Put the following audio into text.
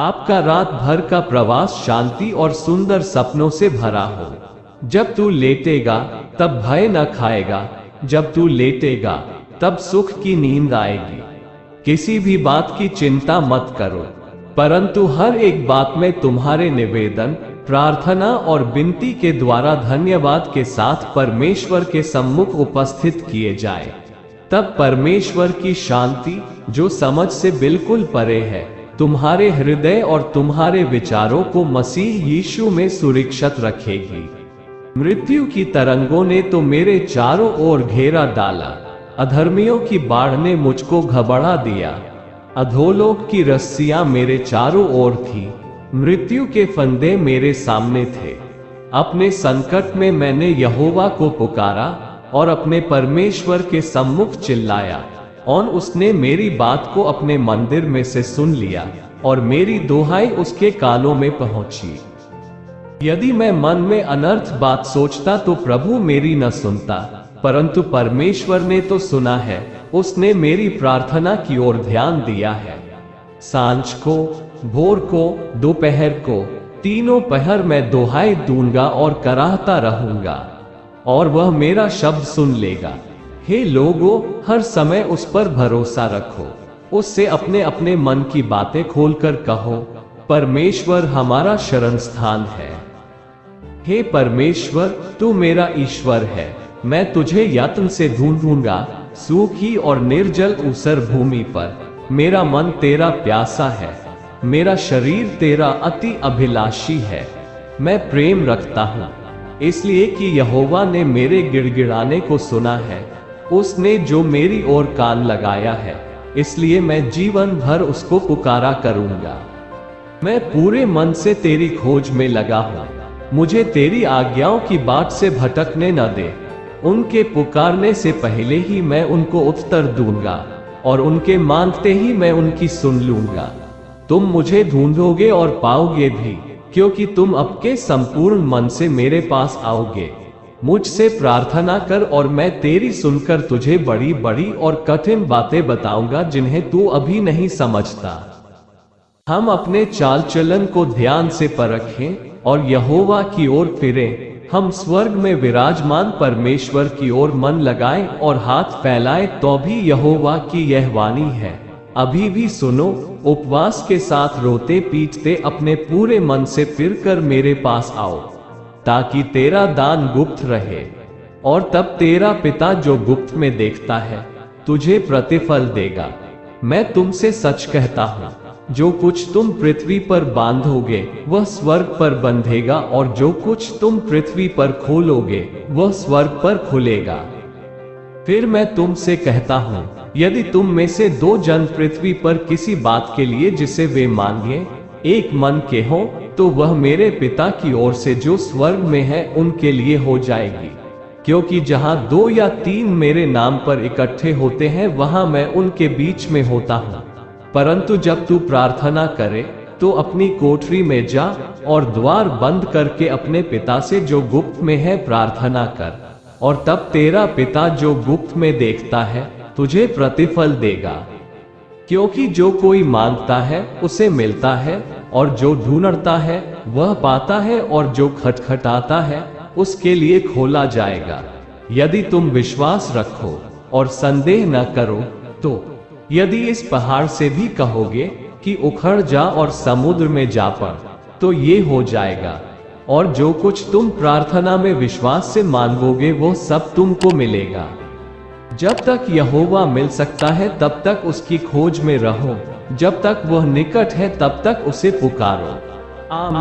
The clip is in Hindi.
आपका रात भर का प्रवास शांति और सुंदर सपनों से भरा हो। जब तू लेटेगा तब भय न खाएगा, जब तू लेटेगा तब सुख की नींद आएगी। किसी भी बात की चिंता मत करो, परंतु हर एक बात में तुम्हारे निवेदन, प्रार्थना और विनती के द्वारा धन्यवाद के साथ परमेश्वर के सम्मुख उपस्थित किए जाए। तब परमेश्वर की शांति, जो समझ से बिल्कुल परे है, तुम्हारे हृदय और तुम्हारे विचारों को मसीह यीशु में सुरक्षित रखेगी। मृत्यु की तरंगों ने तो मेरे चारों ओर घेरा डाला, अधर्मियों की बाढ़ ने मुझको घबरा दिया। अधोलोक की रस्सियां मेरे चारों ओर थी, मृत्यु के फंदे मेरे सामने थे। अपने संकट में मैंने यहोवा को पुकारा और अपने परमेश्वर के सम्मुख चिल्लाया, और उसने मेरी बात को अपने मंदिर में से सुन लिया और मेरी दुहाई उसके कानों में पहुंची। यदि मैं मन में अनर्थ बात सोचता तो प्रभु मेरी न सुनता, परंतु परमेश्वर ने तो सुना है, उसने मेरी प्रार्थना की ओर ध्यान दिया है। सांझ को, भोर को, दोपहर को, तीनों पहर मैं दुहाई दूंगा और कराहता रहूंगा, और वह मेरा शब्द सुन लेगा। हे लोगों, हर समय उस पर भरोसा रखो, उससे अपने अपने मन की बातें खोलकर कहो, परमेश्वर हमारा शरण स्थान है। हे परमेश्वर, तू मेरा ईश्वर है, मैं तुझे यत्न से ढूंढूंगा, सूखी और निर्जल ऊसर भूमि पर। मेरा मन तेरा प्यासा है, मेरा शरीर तेरा अति अभिलाषी है। मैं प्रेम रखता हूँ, इसलिए कि यहोवा ने मेरे गिड़गिड़ाने को सुना है, उसने जो मेरी ओर कान लगाया है, इसलिए मैं जीवन भर उसको पुकारा करूंगा। मैं पूरे मन से तेरी खोज में लगा हूँ, मुझे तेरी आज्ञाओं की बाट से भटकने न दे। उनके पुकारने से पहले ही मैं उनको उत्तर दूंगा, और उनके मांगते ही मैं उनकी सुन लूंगा। तुम मुझे ढूंढोगे और पाओगे भी, क्योंकि तुम अपने संपूर्ण मन से मेरे पास आओगे। मुझसे प्रार्थना कर और मैं तेरी सुनकर तुझे बड़ी बड़ी और कठिन बातें बताऊंगा जिन्हें तू अभी नहीं समझता। हम अपने चाल चलन को ध्यान से परखें और यहोवा की ओर फिरें। हम स्वर्ग में विराजमान परमेश्वर की ओर मन लगाएं और हाथ फैलाएं, तो भी यहोवा की यह वाणी है, अभी भी सुनो। उपवास के साथ रोते पीटते अपने पूरे मन से फिरकर मेरे पास आओ, ताकि तेरा दान गुप्त रहे, और तब तेरा पिता जो गुप्त में देखता है तुझे प्रतिफल देगा। मैं तुमसे सच कहता हूँ, जो कुछ तुम पृथ्वी पर बांधोगे वह स्वर्ग पर बंधेगा, और जो कुछ तुम पृथ्वी पर खोलोगे वह स्वर्ग पर खुलेगा। फिर मैं तुमसे कहता हूँ, यदि तुम में से दो जन पृथ्वी पर किसी बात के लिए जिसे वे मांगे एक मन के हों, तो वह मेरे पिता की ओर से जो स्वर्ग में है उनके लिए हो जाएगी। क्योंकि जहां दो या तीन मेरे नाम पर इकट्ठे होते हैं, वहां मैं उनके बीच में होता हूँ। परंतु जब तू प्रार्थना करे तो अपनी कोठरी में जा और द्वार बंद करके अपने पिता से जो गुप्त में है प्रार्थना कर, और तब तेरा पिता जो गुप्त में देखता है तुझे प्रतिफल देगा। क्योंकि जो कोई मांगता है उसे मिलता है, और जो ढूंढता है वह पाता है, और जो खटखटाता है उसके लिए खोला जाएगा। यदि तुम विश्वास रखो और संदेह न करो, तो यदि इस पहाड़ से भी कहोगे कि उखड़ जा और समुद्र में जा पड़, तो ये हो जाएगा। और जो कुछ तुम प्रार्थना में विश्वास से मांगोगे वो सब तुमको मिलेगा। जब तक यहोवा मिल सकता है तब तक उसकी खोज में रहो, जब तक वह निकट है तब तक उसे पुकारो। आमीन।